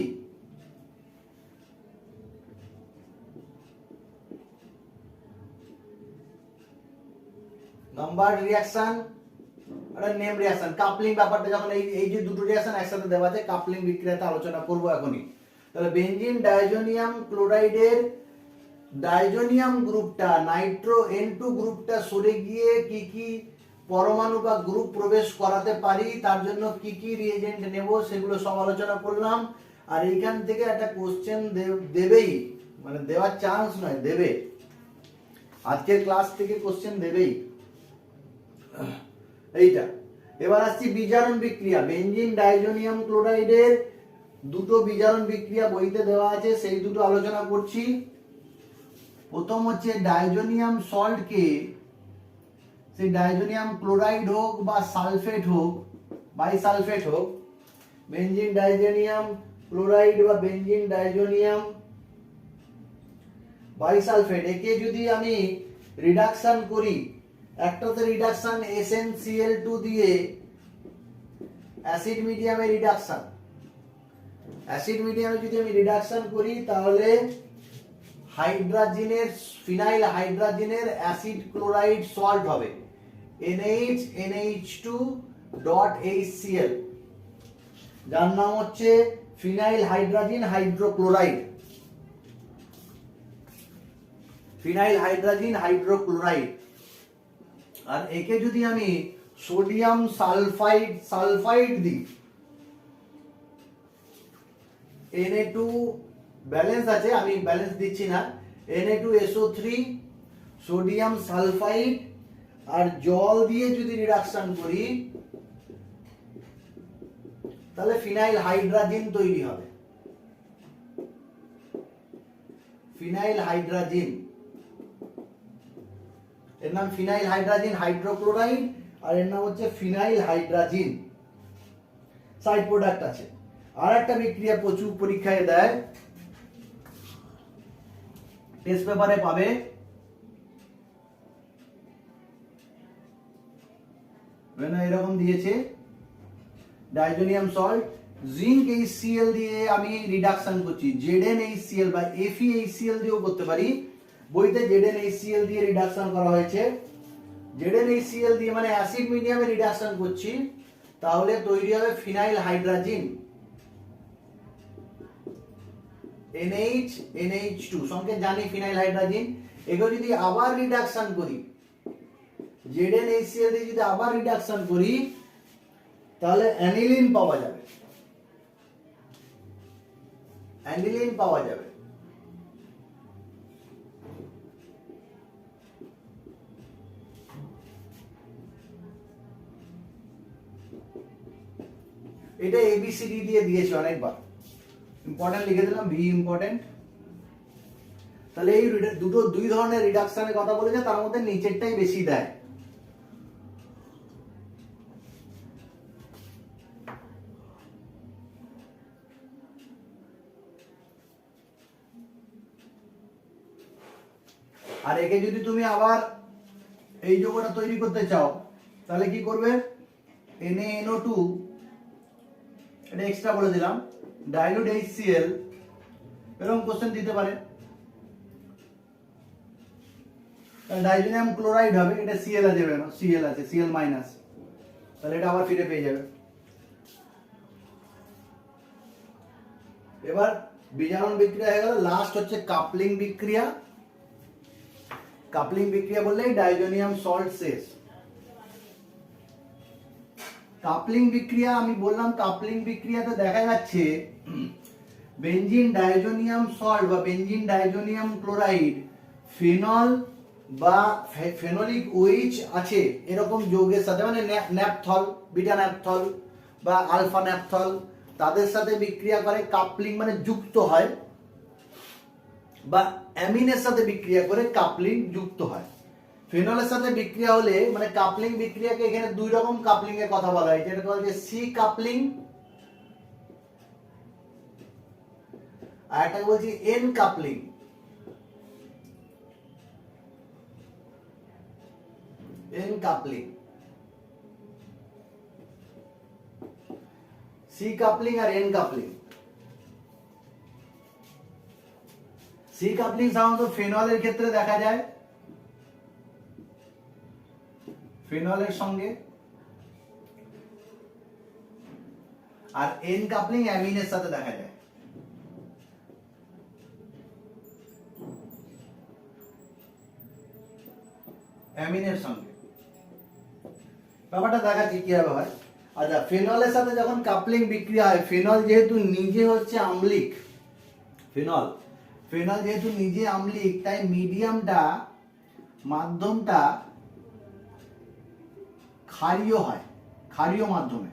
নাম্বার রিঅ্যাকশন আর নেম রিঅ্যাকশন। কাপলিং ব্যাপারটা যখন এই যে দুটো রিঅ্যাকশন একসাথে দেওয়া আছে, কাপলিং বিক্রিয়াতে আলোচনা করব এখনই। তাহলে বেনজিন ডাইজোনিয়াম ক্লোরাইডের ডাইজোনিয়াম গ্রুপটা নাইট্রো N2 গ্রুপটা সরে গিয়ে কি কি পরমাণু বা গ্রুপ প্রবেশ করাতে পারি, তার জন্য কি কি রিএজেন্ট নেব, সেগুলো সব আলোচনা করলাম। আর এইখান থেকে একটা কোশ্চেন দেবেই, মানে দেওয়ার চান্স নয়, দেবে, আজকের ক্লাস থেকে কোশ্চেন দেবেই এইটা। এবার আসছি বিজারণ বিক্রিয়া। বেনজিন ডাইজোনিয়াম ক্লোরাইডের দুটো বিজারণ বিক্রিয়া বইতে দেওয়া আছে, সেই দুটো আলোচনা করছি। প্রথম হচ্ছে ডাইজোনিয়াম সল্টকে, সেই ডাইজোনিয়াম ক্লোরাইড হোক বা সালফেট হোক, বাইসালফেট হোক, বেনজিন ডাইজোনিয়াম ক্লোরাইড বা বেনজিন ডাইজোনিয়াম বাইসালফেট, একে যদি আমি রিডাকশন করি, একটাতে রিডাকশন SnCl2 দিয়ে অ্যাসিড মিডিয়ামে রিডাকশন, অ্যাসিড মিডিয়ামে যদি আমি রিডাকশন করি তাহলে হাইড্রোজেনের ফিনাইল হাইড্রোজেনের অ্যাসিড ক্লোরাইড সল্ট হবে NaNH2.HCl, যার নাম হচ্ছে phenyl hydrogen hydrochloride, phenyl hydrogen hydrochloride. আর একে যদি আমি সোডিয়াম সালফাইড দিই, Na2 ব্যালেন্স আছে, আমি ব্যালেন্স দিচ্ছি না, Na2SO3 সোডিয়াম সালফাইড আর জল দিয়ে যদি রিডাকশন করি তাহলে ফিনাইল হাইড্রোজেন তৈরি হবে, ফিনাইল হাইড্রোজেন, এর নাম ফিনাইল হাইড্রোজেন হাইড্রোক্লোরাইড আর এর নাম হচ্ছে ফিনাইল হাইড্রোজেন। সাইড প্রোডাক্ট আছে। আর একটা বিক্রিয়া প্রচুর পরীক্ষায় দেয়, টেস্ট পেপারে পাবে, এরকম দিয়েছে ডাইজোনিয়াম সল্ট জিঙ্ক HCl দিয়ে আমি রিডাকশন করছি, ZnHCl বা FeHCl দিয়েও করতে পারি, বইতে ZnHCl দিয়ে রিডাকশন করা হয়েছে। ZnHCl দিয়ে মানে অ্যাসিড মিডিয়ামে রিডাকশন করছি, তাহলে তৈরি হবে ফিনাইল হাইড্রোজেন NH2, সংকেত জানি ফিনাইল হাইড্রোজেন। এগুলো যদি আবার রিডাকশন করি, ZnHCl দিয়ে যদি আবার রিডাকশন করি তাহলে অ্যানিলিন পাওয়া যাবে, অ্যানিলিন পাওয়া যাবে। এটা ABCD দিয়ে দিয়েছে অনেকবার, ইম্পর্টেন্ট লিখে দিলাম, ভি ইম্পর্টেন্ট। তাহলে এই দুই ধরনের রিডাকশনের কথা বলেছে, তার মধ্যে নিচেরটাই বেশি দেয়। আর একে যদি তুমি আবার এই যৌগটা তৈরি করতে চাও তাহলে কি করবে, NaNO2, এটা এক্সট্রা বলে দিলাম, ডাইলুট HCl, এরকম কোশ্চেন দিতে পারে। ডাইজোনিয়াম ক্লোরাইড হবে, এটা Cl আছে, Cl আছে, Cl মাইনাস, তাহলে এটা আবার ফিরে পেয়ে যাবে। এবার বিজারণ বিক্রিয়া হয়ে গেল, লাস্ট হচ্ছে কাপলিং বিক্রিয়া। কাপলিং বিক্রিয়া বললেই ডাইজোনিয়াম সল্ট শেষ। কাপলিং বিক্রিয়া আমি বললাম, কাপলিং বিক্রিয়াতে দেখা যাচ্ছে বেনজিন ডাইজোনিয়াম সল্ট বা বেনজিন ডাইজোনিয়াম ক্লোরাইড ফিনল বা ফেনোলিক OH আছে এরকম যৌগের সাথে, মানে ন্যাপথল, বিটা ন্যাপথল বা আলফা ন্যাপথল, তাদের সাথে বিক্রিয়া করে, কাপলিং মানে যুক্ত হয়, বা অ্যামিনের সাথে বিক্রিয়া করে কাপলিং যুক্ত হয়। ফিনলের সাথে বিক্রিয়া হলে মানে কাপলিং বিক্রিয়াকে এখানে দুই রকম কাপলিং এর কথা বলা হয়েছে, এটা বলা হচ্ছে সি কাপলিং, আর একটা বলছি N coupling. N coupling, C coupling আর এন কাপলিং। সি কাপলিং সাধারণত ফেনলের ক্ষেত্রে দেখা যায়, ফেনলের সঙ্গে, আর এন কাপলিং অ্যামিনের সাথে দেখা যায়। অ্যামিনের সঙ্গে ব্যাপারটা দেখাচ্ছি কিভাবে হয়। আচ্ছা, ফেনলের সাথে যখন কাপলিং বিক্রিয়া হয়, ফেনল যেহেতু নিজে হচ্ছে আম্লিক, ফেনল যেহেতু নিজে আম্লিক, তাই মিডিয়ামটা, মাধ্যমটা ক্ষারীয় হয়, ক্ষারীয় মাধ্যমে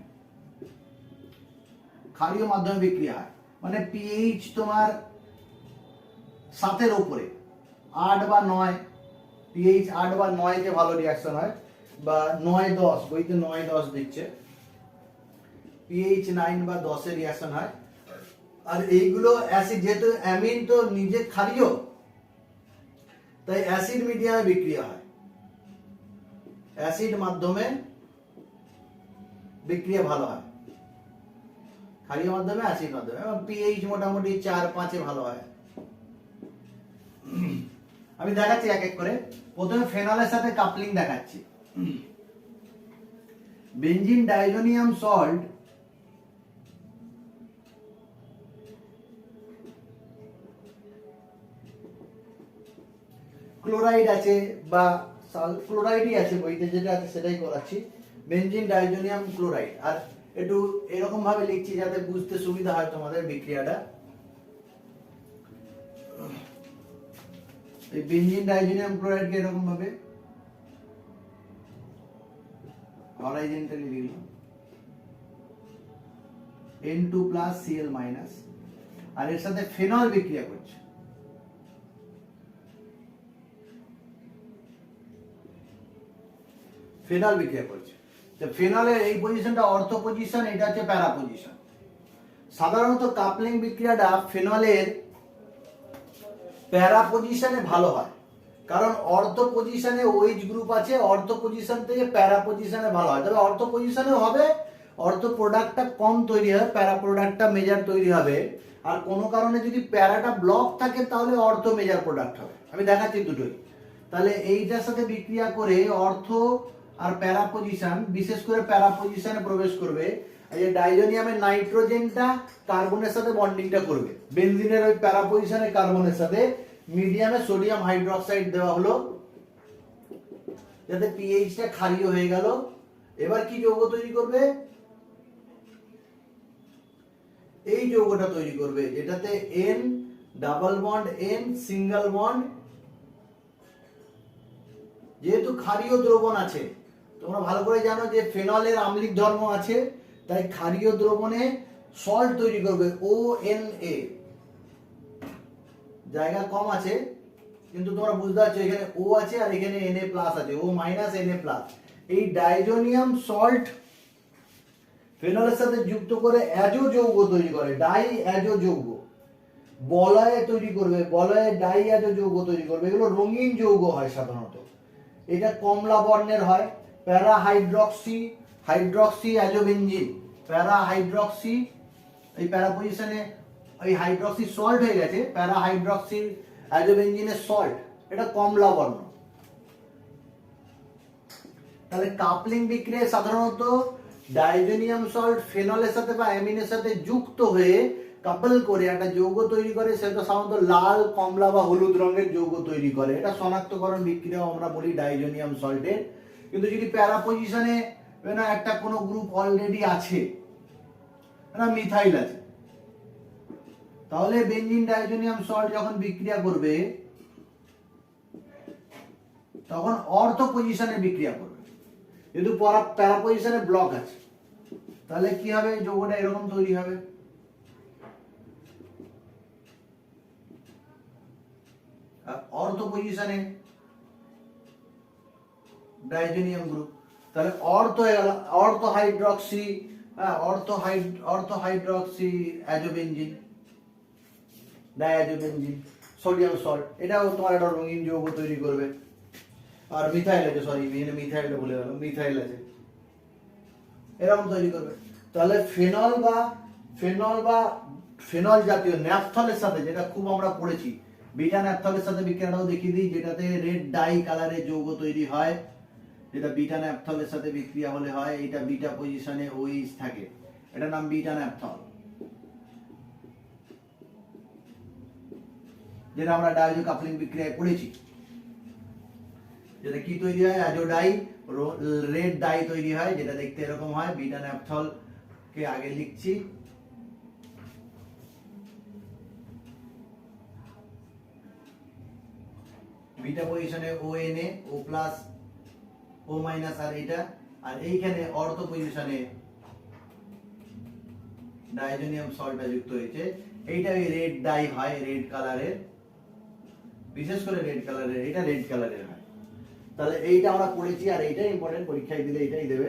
বিক্রিয়া হয়। মানে পিএইচ তোমার 7 এর উপরে, 8 বা 9, পিএইচ 8 বা 9 তে ভালো রিঅ্যাকশন হয়, বা 9-10, বইতে 9-10 দিচ্ছে, পিএইচ 9 বা 10 এর রিঅ্যাকশন হয়। আর এইগুলো অ্যাসিড, যেহেতু অ্যামিন তো নিজে ক্ষারীয়, তাই অ্যাসিড মিডিয়ামে বিক্রিয়া হয়, অ্যাসিড মাধ্যমে বিক্রিয়া ভালো হয়, ক্ষারীয় মাধ্যমে, অ্যাসিড মাধ্যমে, এবং পিএইচ মোটামুটি 4-5 এ ভালো হয়। আমি দেখাচ্ছি এক এক করে। প্রথমে ফেনলের সাথে কাপলিং দেখাচ্ছি। বেনজিন ডাইজোনিয়াম সল্ট ক্লোরাইড আছে, বা ক্লোরাইডই আছে, বইতে যেটা আছে সেটাই করাচ্ছি, বেনজিন ডাইজোনিয়াম ক্লোরাইড। আর একটু এরকম ভাবে লিখছি যাতে বুঝতে সুবিধা হয় তোমাদের বিক্রিয়াটা। এই বেনজিন ডাইজোনিয়াম ক্লোরাইড কে এরকম ভাবে হরাইজন্টালি লিখলাম, N2+ Cl-, আর এর সাথে ফেনল বিক্রিয়া করছে, ফেনল বিক্রিয়া করছে। তো ফেনলের এই পজিশনটা অর্থো পজিশন, এটা হচ্ছে প্যারা পজিশন। সাধারণত কাপলিং বিক্রিয়াটা ফেনলের প্যারা পজিশনে ভালো হয়, কারণ অর্থো পজিশনে OH গ্রুপ আছে, অর্থো পজিশন থেকে প্যারা পজিশনে ভালো হয়। তবে অর্থো পজিশনেও হবে, অর্থো প্রোডাক্টটা কম তৈরি হয়, প্যারা প্রোডাক্টটা মেজর তৈরি হবে। আর কোনো কারণে যদি প্যারাটা ব্লক থাকে তাহলে অর্থো মেজর প্রোডাক্ট হবে। আমি দেখাচ্ছি দুটোই। তাহলে এইটার সাথে বিক্রিয়া করে অর্থো আর প্যারা পজিশন, বিশেষ করে প্যারা পজিশনে প্রবেশ করবে। এই যে ডাইজোনিয়ামের নাইট্রোজেনটা কার্বনের সাথে বন্ডিংটা করবে, বেনজিনের ওই প্যারা পজিশনে কার্বনের সাথে মিডিয়ামে সোডিয়াম হাইড্রোক্সাইড দেওয়া হলো যাতে পিএইচটা ক্ষারীয় হয়ে গেল। এবার কি যৌগ তৈরি করবে? এই যৌগটা তৈরি করবে, যেটাতে N double bond N single bond, যেহেতু ক্ষারীয় দ্রবণ আছে, তোমরা ভালো করে জানো যে ফেনলের আম্লিক ধর্ম আছে, তাই ক্ষারীয় দ্রবণে সল্ট তৈরি করবে ONA। জায়গা কম আছে কিন্তু তোমরা বুঝতে পারছো, এখানে O আছে আর এখানে Na+ আছে, O- Na+। এই ডাইজোনিয়াম সল্ট ফেনলের সাথে যুক্ত করে অ্যাজো যৌগ তৈরি করে, ডাই অ্যাজো যৌগ, বলয় তৈরি করবে, বলয়ে ডাই অ্যাজো যৌগ তৈরি করবে। এগুলো রঙিন যৌগ হয় সাধারণত, এটা কমলা বর্ণের হয়। প্যারা হাইড্রক্সি অ্যাজোবেনজিন, প্যারা হাইড্রক্সি, এই প্যারা পজিশনে এই হাইড্রক্সি সল্ট হয়ে গেছে, প্যারা হাইড্রক্সি অ্যাজোবেনজিনের সল্ট, এটা কমলা বর্ণ। তাহলে কাপলিং বিক্রিয়ায় সাধারণত ডাইজোনিয়াম সল্ট ফেনলের সাথে বা অ্যামিনের সাথে যুক্ত হয়ে কাপল করে একটা যৌগ তৈরি করে, সেটা সাধারণত লাল, কমলা বা হলুদ রঙের যৌগ তৈরি করে। এটা শনাক্তকরণ বিক্রিয়া আমরা বলি ডাইজোনিয়াম সল্টের। কিন্তু যদি প্যারা পজিশনে একটা কোনো গ্রুপ অলরেডি আছে, মিথাইল আছে, তাহলে বেনজিন ডাইজোনিয়াম সল্ট যখন বিক্রিয়া করবে তখন অর্থো পজিশনে বিক্রিয়া করবে। যেহেতু প্যারা পজিশনে ব্লক আছে, তাহলে কি হবে? যৌগটা এরকম তৈরি হবে। অর্থো পজিশনে ডাইজোনিয়াম গ্রুপ, তাহলে অর্থ হয়ে গেল ortho hydroxy, ortho hydroxy azobenzene, diazobenzene, sodium salt, এটাও তোমার একটা রঙিন যৌগ তৈরি করবে। আর মিথাইল আছে, সরি মিথাইলটা ভুলে গেল, মিথাইল আছে, এরকম তৈরি করবে। তাহলে ফেনল জাতীয় ন্যাপথলের সাথে, যেটা খুব আমরা পড়েছি, বিটা ন্যাপথলের সাথে বিক্রিয়াটাও দেখিয়ে দিই, যেটাতে রেড ডাই কালারের যৌগ তৈরি হয়। যেটা বিটা ন্যাপথলের সাথে বিক্রিয়া হলে হয়, এটা বিটা পজিশনে ওইচ থাকে, এটা নাম বিটা ন্যাপথল, যেটা আমরা ডাইজো কাপলিং বিক্রিয়ায় পড়েছি। যেটা কি তৈরি হয়, অ্যাজোডাই রেড ডাই তৈরি হয়, যেটা দেখতে এরকম হয়। বিটা ন্যাপথল কে আগে লিখছি, বিটা পজিশনে O N A, O plus O minus, আর এটা, আর এইখানে অর্থ পজিশনে ডাইজোনিয়াম সল্টটা যুক্ত হয়েছে। এইটা ওই রেড ডাই হয়, রেড কালারের, বিশেষ করে রেড কালারের, এটা রেড কালারের হয়। তাহলে এইটা আমরা পড়েছি, আর এইটা ইম্পর্টেন্ট, পরীক্ষায় দিলে এইটাই দেবে।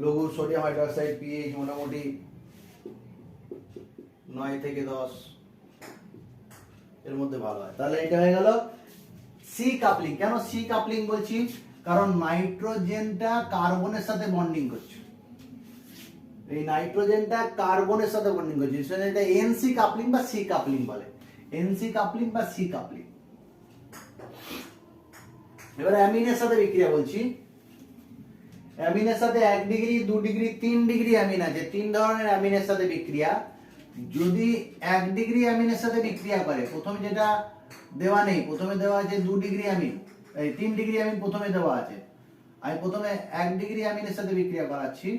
লঘু সোডিয়াম হাইড্রোক্সাইড পিএইচ মোটামুটি 9 থেকে 10 এর মধ্যে ভালো হয়। তাহলে এটা হয়ে গেল সি কাপলিং। কেন সি কাপলিং বলছি, কারণ নাইট্রোজেনটা কার্বনের সাথে বন্ডিং করছে, এই নাইট্রোজেনটা কার্বনের সাথে বন্ডিং করছে, সেটা এটা এনসি কাপলিং বা সি কাপলিং বলে, এনসি কাপলিং বা সি কাপলিং। এবার অ্যামিনের সাথে বিক্রিয়া বলছি। অ্যামিনের সাথে 1 ডিগ্রি, 2 ডিগ্রি, 3 ডিগ্রি অ্যামিন আছে, 3 ধরনের অ্যামিনের সাথে বিক্রিয়া। যদি 1 ডিগ্রি অ্যামিনের সাথে বিক্রিয়া করে, প্রথমে যেটা দেওয়া নেই, প্রথমে দেওয়া আছে 2 ডিগ্রি অ্যামিন, এই 3 ডিগ্রি অ্যামিন প্রথমে দেওয়া আছে, আমি প্রথমে 1 ডিগ্রি অ্যামিনের সাথে বিক্রিয়া করাচ্ছি।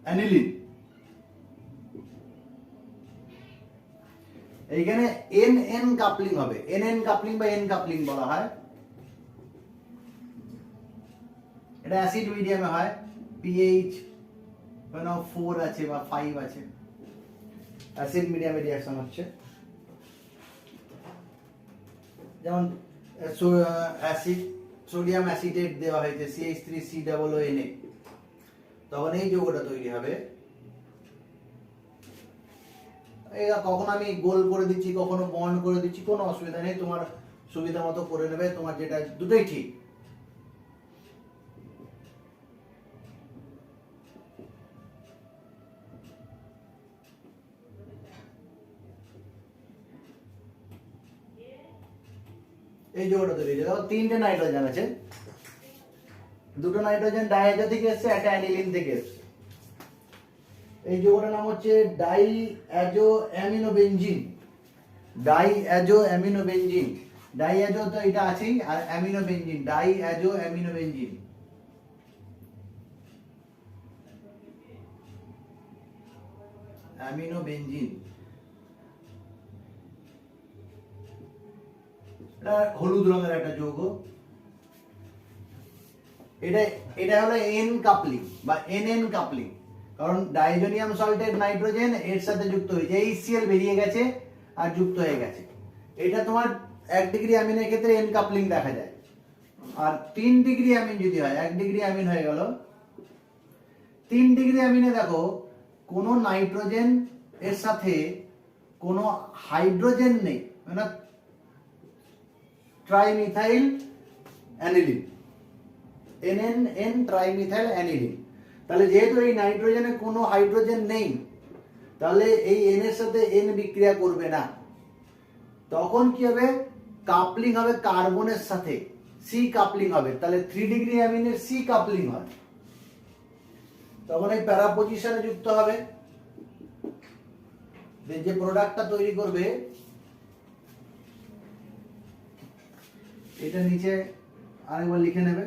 অ্যানিলিন, এইখানে এন এন কাপলিং হবে, এন এন কাপলিং বা এন কাপলিং বলা হয়। এটা অ্যাসিড মিডিয়ামে হয়, পিএইচ 4 আছে বা 5 আছে, অ্যাসিড মিডিয়ামে রিঅ্যাকশন হচ্ছে। যেমন অ্যাসিড, সোডিয়াম অ্যাসিটেট দেওয়া হয়েছে CH3COONA, তখন এই যৌগটা তৈরি হবে। এটা কখনো আমি গোল করে দিচ্ছি, কখনো বন্ড করে দিচ্ছি, কোনো অসুবিধা নেই, তোমার সুবিধা মতো করে নেবে, তোমার যেটা দুটোই ঠিক। এই যৌগটা তৈরি হয়েছে, দেখো 3টে নাইট্রোজেন আছে, 2টো নাইট্রোজেন ডাইহাইড্রো থেকে এসেছে, একটা অ্যানিলিন থেকে এসেছে। এই যৌগটার নাম হচ্ছে ডাইঅ্যাজো অ্যামিনোবেনজিন, ডাইঅ্যাজো অ্যামিনোবেনজিন। ডাইঅ্যাজো তো এটা আছেই, আর অ্যামিনোবেনজিন, ডাইঅ্যাজো অ্যামিনোবেনজিন। অ্যামিনোবেনজিন এটা হলুদ রঙের একটা যৌগ। এটা এটা হলো এন কাপলিং বা এন এন কাপলিং, কারণ ডাইজোনিয়াম সল্টেট নাইট্রোজেন এর সাথে যুক্ত হয়েছে, HCl বেরিয়ে গেছে আর যুক্ত হয়ে গেছে। এটা তোমার 1 ডিগ্রি অ্যামিনের ক্ষেত্রে এন কাপলিং দেখা যায়। আর 3 ডিগ্রি অ্যামিন যদি হয়, 1 ডিগ্রি অ্যামিন হয়ে গেল, 3 ডিগ্রি অ্যামিনে দেখো কোনো নাইট্রোজেন এর সাথে কোনো হাইড্রোজেন নেই, মানে trimethyl aniline, NNN trimethyl aniline. তাহলে যেহেতু এই নাইট্রোজেনে কোনো হাইড্রোজেন নেই, তাহলে এই N এর সাথে N বিক্রিয়া করবে না, তখন কি হবে, কাপলিং হবে কার্বনের সাথে, সি কাপলিং হবে। তাহলে 3 ডিগ্রি অ্যামিনের সি কাপলিং হয়, তখন এই প্যারা পজিশনে যুক্ত হবে, যে প্রোডাক্টটা তৈরি করবে এটা নিচে আরেকবার লিখে নেবে।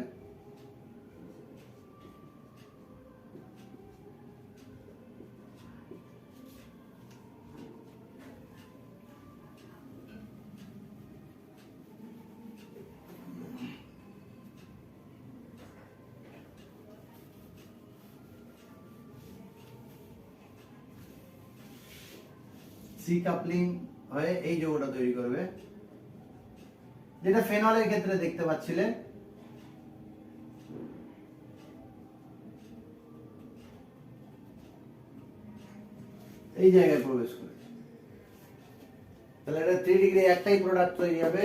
সি কাপলিং হয়ে এই যৌগটা তৈরি করবে, যেটা ফেনলের ক্ষেত্রে দেখতে পাচ্ছিলে। এই জায়গায় প্রবেশ করে, তাহলে এটা 3 ডিগ্রি একটাই প্রোডাক্ট তৈরি হবে,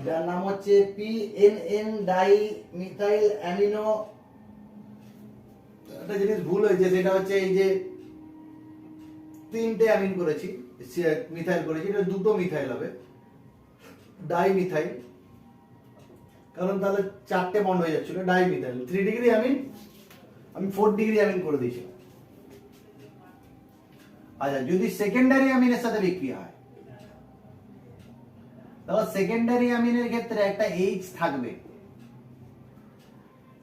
যার নাম হচ্ছে PNN ডাই মিথাইল অ্যামিনো। একটা জিনিস ভুল হয়েছে, সেটা হচ্ছে এই যে 3টে অ্যামিন করেছি, মিথাইল করেছি, এটা 2টো মিথাইল হবে, ডাই মিথাইল, কারণ তাহলে 4টে বন্ড হয়ে যাচ্ছিল। ডাই মিথাইল 3 ডিগ্রি অ্যামিন, আমি 4 ডিগ্রি অ্যামিন করে দিয়েছি। আচ্ছা, যদি সেকেন্ডারি অ্যামিনের সাথে বিক্রিয়া হয়, তাহলে সেকেন্ডারি অ্যামিনের ক্ষেত্রে একটা H থাকবে।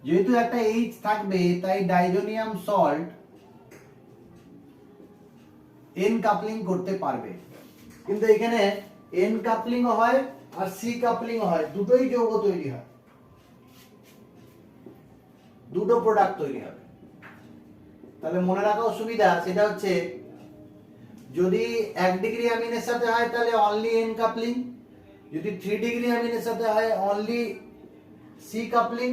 যেহেতু একটা H থাকবে, তাই ডাইজোনিয়াম সল্ট N কাপলিং করতে পারবে। কিন্তু এখানে N কাপলিংও হয় আর C কাপলিংও হয়, দুটোই যৌগ তৈরি হয়, দুটো প্রোডাক্ট তৈরি হবে। তাহলে মনে রাখাও সুবিধা, সেটা হচ্ছে যদি 1 ডিগ্রি অ্যামিনের সাথে হয় তাহলে অনলি N কাপলিং, যদি 3 ডিগ্রি অ্যামিনের সাথে হয় অনলি C কাপলিং,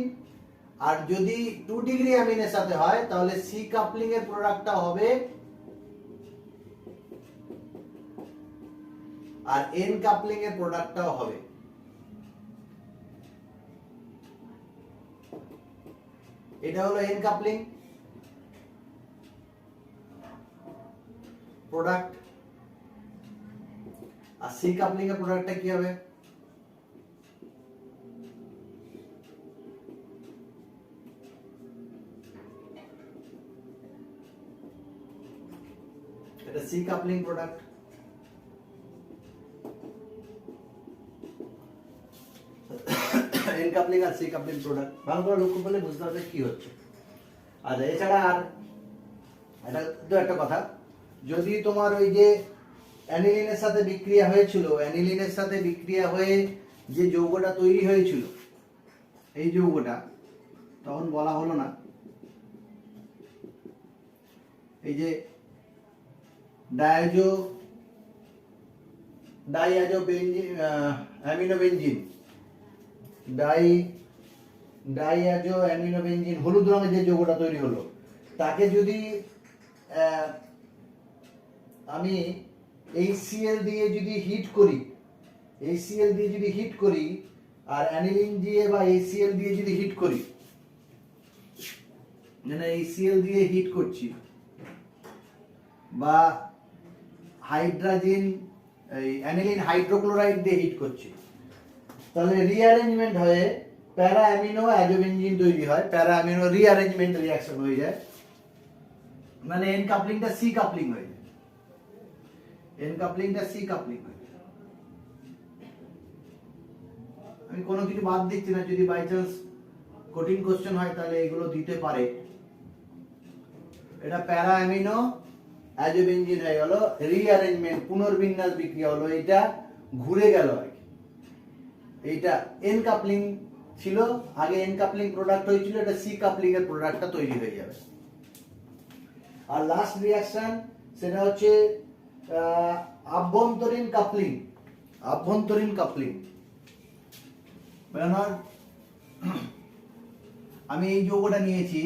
আর যদি 2 ডিগ্রি অ্যামিনের সাথে হয় তাহলে C কাপলিং এর প্রোডাক্টটা হবে আর N কাপলিং এর প্রোডাক্টটাও হবে। এটা হলো N কাপলিং প্রোডাক্ট, আর C কাপলিং এর প্রোডাক্টটা কি হবে? এটা C coupling product. N coupling আর C কাপলিং প্রোডাক্ট ভালো করে লক্ষ্য করলে বুঝতে পারবে কি হচ্ছে। আচ্ছা, এছাড়া আর এটা তো একটা কথা, যদি তোমার ওই যে অ্যানিলিনের সাথে বিক্রিয়া হয়েছিল, অ্যানিলিনের সাথে বিক্রিয়া হয়ে যে যৌগটা তৈরি হয়েছিল, এই যৌগটা তখন বলা হলো না, এই যে diazo benzene amino benzene, diazo amino benzene, হলুদ রঙের যে যৌগটা তৈরি হলো, তাকে যদি আমি HCl দিয়ে যদি হিট করি, HCl দিয়ে যদি হিট করি আর অ্যানিলিন দিয়ে বা HCl দিয়ে যদি হিট করি, মানে HCl দিয়ে হিট করছি বা হাইড্রোজেন এই অ্যানিলিন হাইড্রোক্লোরাইড দিয়ে হিট করছি, তাহলে রিঅ্যারেঞ্জমেন্ট হয়ে প্যারা অ্যামিনো অ্যাজোবেনজিন তৈরি হয়, প্যারা অ্যামিনো রিঅ্যারেঞ্জমেন্ট রিঅ্যাকশন হয়ে যায়, মানে N কাপলিংটা C কাপলিং হয়ে যায়, N কাপলিংটা C কাপলিং হয়ে যায়। আমি কোনো কিছু বাদ দিচ্ছি না, যদি বাই চান্স কঠিন কোশ্চেন হয় তাহলে এগুলো দিতে পারে। এটা প্যারা অ্যামিনো অ্যাজোবেনজিন হয়ে গেল, রিঅ্যারেঞ্জমেন্ট পুনর্বিন্যাস বিক্রিয়া হলো, এটা ঘুরে গেল আর কি। এইটা N কাপলিং ছিল, আগে N কাপলিং প্রোডাক্ট হয়েছিল, এটা C কাপলিং এর প্রোডাক্টটা তৈরি হয়ে যাবে। আর লাস্ট রিঅ্যাকশন সেটা হচ্ছে আভ্যন্তরীণ কাপলিং। আভ্যন্তরীণ কাপলিং মানে আমি এই যৌগটা নিয়েছি,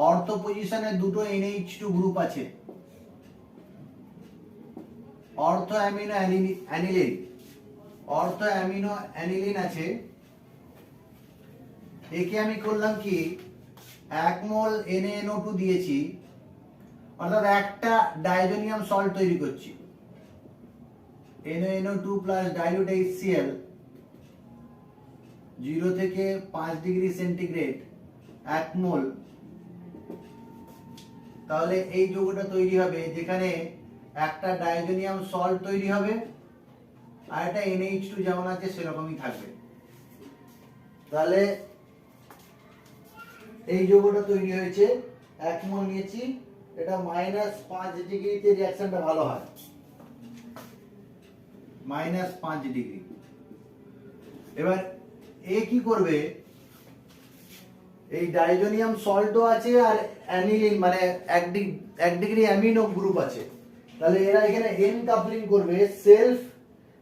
অর্থ পজিশনে দুটো NH2 গ্রুপ আছে, অর্থ অ্যামিনো অ্যানিলিন, অর্থ অ্যামিনো অ্যানিলিন আছে, একে আমি করলাম কি 1 মোল NaNO2 দিয়েছি, অর্থাৎ একটা ডাইজোনিয়াম সল্ট তৈরি করছি, NaNO2 প্লাস ডাইলিউট HCl 0 থেকে 5 ডিগ্রি সেন্টিগ্রেড 1 মোল। তাহলে এই যৌগটা তৈরি হবে যেখানে একটা ডাইজোনিয়াম সল্ট তৈরি হবে আর একটা NH2 যেমন আছে সেরকমই থাকবে। তাহলে এই যৌগটা তৈরি হয়েছে, 1 মোল নিয়েছি, এটা -5 ডিগ্রিতে রিঅ্যাকশনটা ভালো হয়, -5 ডিগ্রি। এবার এ কি করবে, এই ডাইজোনিয়াম সল্টও আছে আর অ্যানিলিন মানে 1 ডিগ্রি অ্যামিনো গ্রুপ আছে, তাহলে এরা এখানে N কাপলিং করবে, সেলফ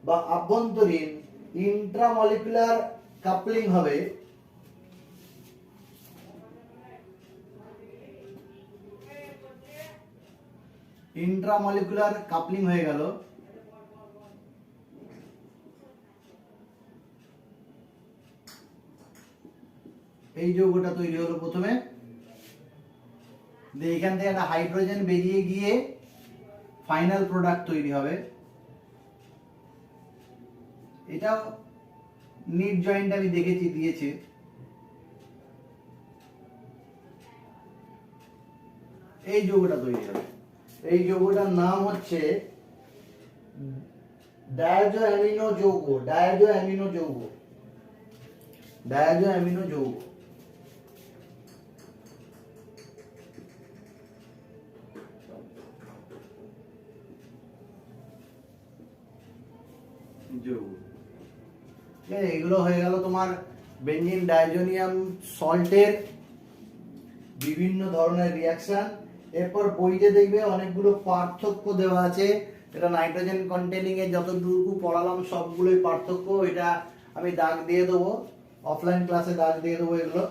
বা আভ্যন্তরীণ ইন্ট্রামলিকুলার কাপলিং হবে, ইন্ট্রামলিকুলার কাপলিং হয়ে গেল। এই যৌগটা তৈরি হলো প্রথমে, দিয়ে এখান থেকে একটা হাইড্রোজেন বেরিয়ে গিয়ে ফাইনাল প্রোডাক্ট তৈরি হবে। এটাও নিট জয়েন্ট আমি দেখেছি দিয়েছে। এই যৌগটা তৈরি হবে, এই যৌগটার নাম হচ্ছে ডায়াজো অ্যামিনো যৌগ, ডায়াজো অ্যামিনো যৌগ, ডায়াজো অ্যামিনো যৌগ। এগুলো হয়ে গেল তোমার বেঞ্জিন ডাইজোনিয়াম সল্টের বিভিন্ন ধরনের রিয়াকশন। এরপর বইতে দেখবে অনেকগুলো পার্থক্য দেওয়া আছে, এটা নাইট্রোজেন কন্টেনিং এ যতটুকু পড়ালাম সবগুলোই পার্থক্য। এটা আমি দাগ দিয়ে দেবো, অফলাইন ক্লাসে দাগ দিয়ে দেবো এগুলো।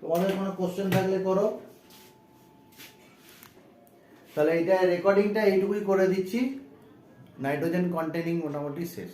তোমাদের কোনো কোশ্চেন থাকলে করো। তাহলে এটা রেকর্ডিংটা এইটুকুই করে দিচ্ছি, নাইট্রোজেন কন্টেনিং মোটামুটি শেষ।